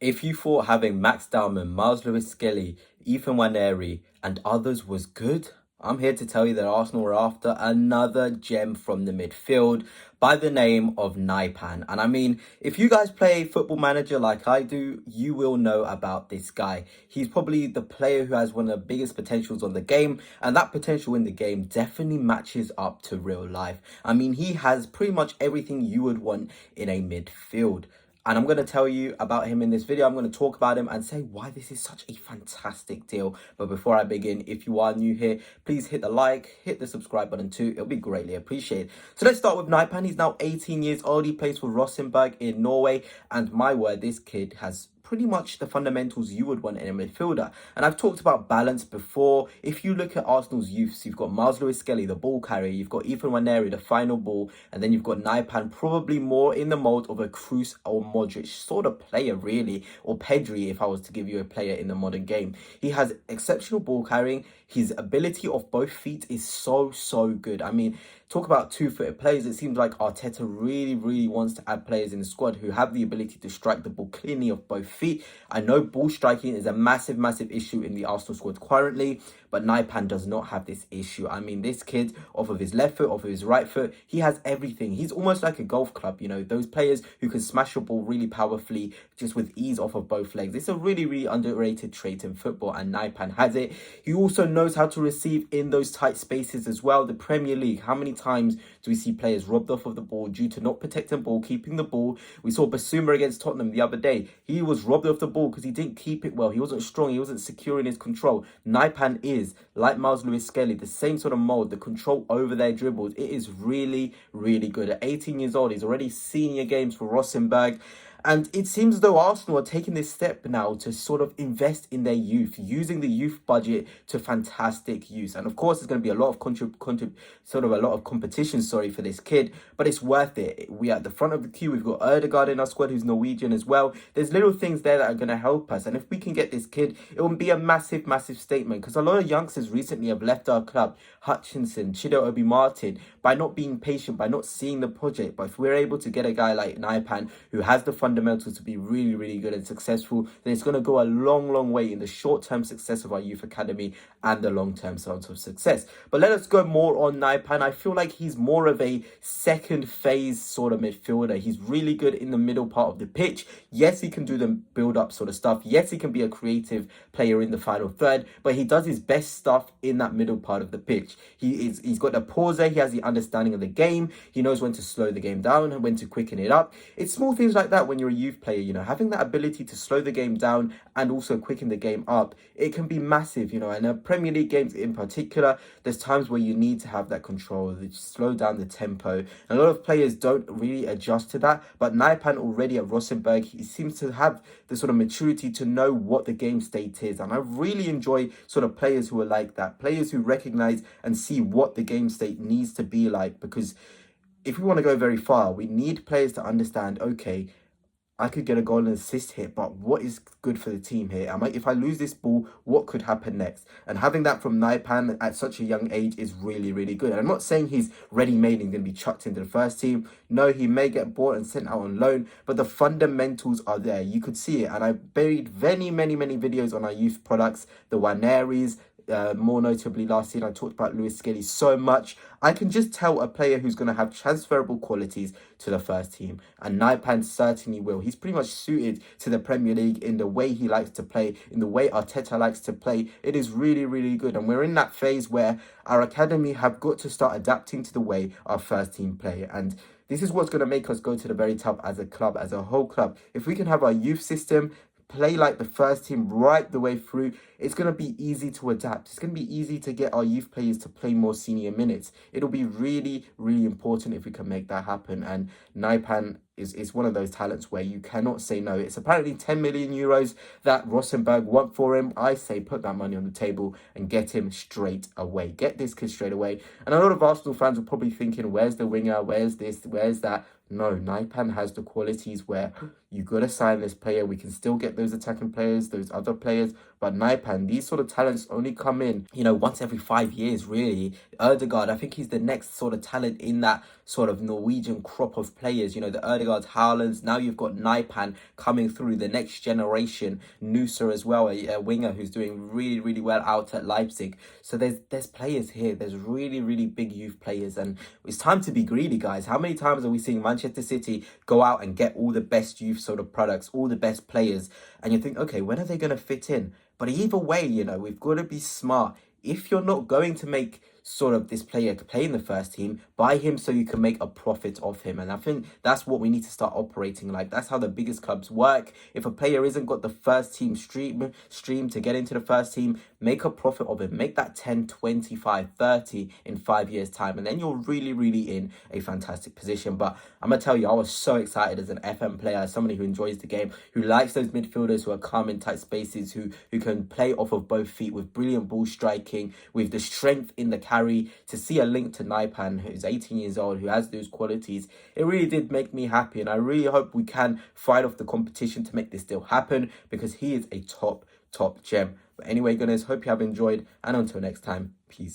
If you thought having Max Dowman, Miles Lewis-Skelly, Ethan Nwaneri and others was good, I'm here to tell you that Arsenal are after another gem from the midfield by the name of Naan. And I mean, if you guys play Football Manager like I do, you will know about this guy. He's probably the player who has one of the biggest potentials on the game, and that potential in the game definitely matches up to real life. I mean, he has pretty much everything you would want in a midfield. And I'm going to tell you about him in this video. I'm going to talk about him and say why this is such a fantastic deal. But before I begin, if you are new here, please hit the like, hit the subscribe button too. It'll be greatly appreciated. So let's start with Naan. He's now 18 years old. He plays for Rosenborg in Norway. And my word, this kid has pretty much the fundamentals you would want in a midfielder. And I've talked about balance before. If you look at Arsenal's youths, you've got Miles Lewis-Skelly, the ball carrier, you've got Ethan Nwaneri, the final ball, and then you've got Naan, probably more in the mold of a Kroos or Modric sort of player, really, or Pedri, if I was to give you a player in the modern game. He has exceptional ball carrying. His ability off both feet is so good. I mean, talk about two-footed players. It seems like Arteta really wants to add players in the squad who have the ability to strike the ball cleanly off both feet. I know ball striking is a massive issue in the Arsenal squad currently, but Naan does not have this issue. I mean, this kid, off of his left foot, off of his right foot, he has everything. He's almost like a golf club, you know, those players who can smash a ball really powerfully, just with ease off of both legs. It's a really underrated trait in football, and Naan has it. He also knows how to receive in those tight spaces as well. The Premier League, how many times do we see players robbed off of the ball due to not protecting the ball, keeping the ball? We saw Basuma against Tottenham the other day. He was robbed of the ball because he didn't keep it well. He wasn't strong. He wasn't secure in his control. Naan is, like Miles Lewis-Skelly, the same sort of mold, the control over their dribbles. It is really good. At 18 years old, he's already senior games for Rosenborg. And it seems as though Arsenal are taking this step now to sort of invest in their youth, using the youth budget to fantastic use. And of course, there's going to be a lot of competition, for this kid, but it's worth it. We are at the front of the queue. We've got Ødegaard in our squad, who's Norwegian as well. There's little things there that are going to help us. And if we can get this kid, it will be a massive statement, because a lot of youngsters recently have left our club, Hutchinson, Chido Obi Martin, by not being patient, by not seeing the project. But if we're able to get a guy like Naan, who has the fundamentals to be really good and successful, then it's going to go a long way in the short-term success of our youth academy and the long-term sort of success. But let us go more on Naan. I feel like he's more of a second phase sort of midfielder. He's really good in the middle part of the pitch. Yes, he can do the build-up sort of stuff. Yes, he can be a creative player in the final third, but he does his best stuff in that middle part of the pitch. He's got a pause there. He has the understanding of the game. He knows when to slow the game down and when to quicken it up. It's small things like that when you're a youth player, you know, having that ability to slow the game down and also quicken the game up. It can be massive, you know, and Premier League games in particular, there's times where you need to have that control, slow down the tempo. And a lot of players don't really adjust to that, but Naan already at Rosenborg, he seems to have the sort of maturity to know what the game state is. And I really enjoy sort of players who are like that, players who recognize and see what the game state needs to be like, because if we want to go very far, we need players to understand, okay, I could get a goal and assist here, but what is good for the team here? If I lose this ball, what could happen next? And having that from Naan at such a young age is really good. And I'm not saying he's ready-made and going to be chucked into the first team. No, he may get bought and sent out on loan, but the fundamentals are there. You could see it. And I buried many videos on our youth products, the Nwaneris. More notably last year, I talked about Lewis-Skelly so much. I can just tell a player who's going to have transferable qualities to the first team, and Naan certainly will. He's pretty much suited to the Premier League in the way he likes to play, in the way Arteta likes to play. It is really good, and we're in that phase where our academy have got to start adapting to the way our first team play, and this is what's going to make us go to the very top as a club, as a whole club. If we can have our youth system play like the first team right the way through, it's going to be easy to adapt. It's going to be easy to get our youth players to play more senior minutes. It'll be really important if we can make that happen. And Naan is one of those talents where you cannot say no. It's apparently 10 million euros that Rosenborg want for him. I say put that money on the table and get him straight away. Get this kid straight away. And a lot of Arsenal fans are probably thinking, where's the winger? Where's this? Where's that? No, Naan has the qualities where you got to sign this player. We can still get those attacking players, those other players. But Naan, these sort of talents only come in, you know, once every 5 years, really. Ødegaard, I think he's the next sort of talent in that sort of Norwegian crop of players. You know, the Ødegaard Odegaard's, Haaland's. Now you've got Naipan coming through, the next generation. Nusa as well, a winger who's doing really, really well out at Leipzig. So there's players here. There's really, really big youth players. And it's time to be greedy, guys. How many times are we seeing Manchester City go out and get all the best youth sort of products, all the best players? And you think, okay, when are they going to fit in? But either way, you know, we've got to be smart. If you're not going to make sort of this player to play in the first team, buy him so you can make a profit off him. And I think that's what we need to start operating like. That's how the biggest clubs work. If a player isn't got the first team stream to get into the first team, make a profit of him. Make that 10, 25, 30 in 5 years time. And then you're really, really in a fantastic position. But I'm going to tell you, I was so excited as an FM player, as somebody who enjoys the game, who likes those midfielders who are calm in tight spaces, who can play off of both feet with brilliant ball striking, with the strength in the carry. To see a link to Naipan, who's 18 years old, who has those qualities, it really did make me happy. And I really hope we can fight off the competition to make this deal happen, because he is a top gem. But anyway, guys, hope you have enjoyed. And until next time, peace.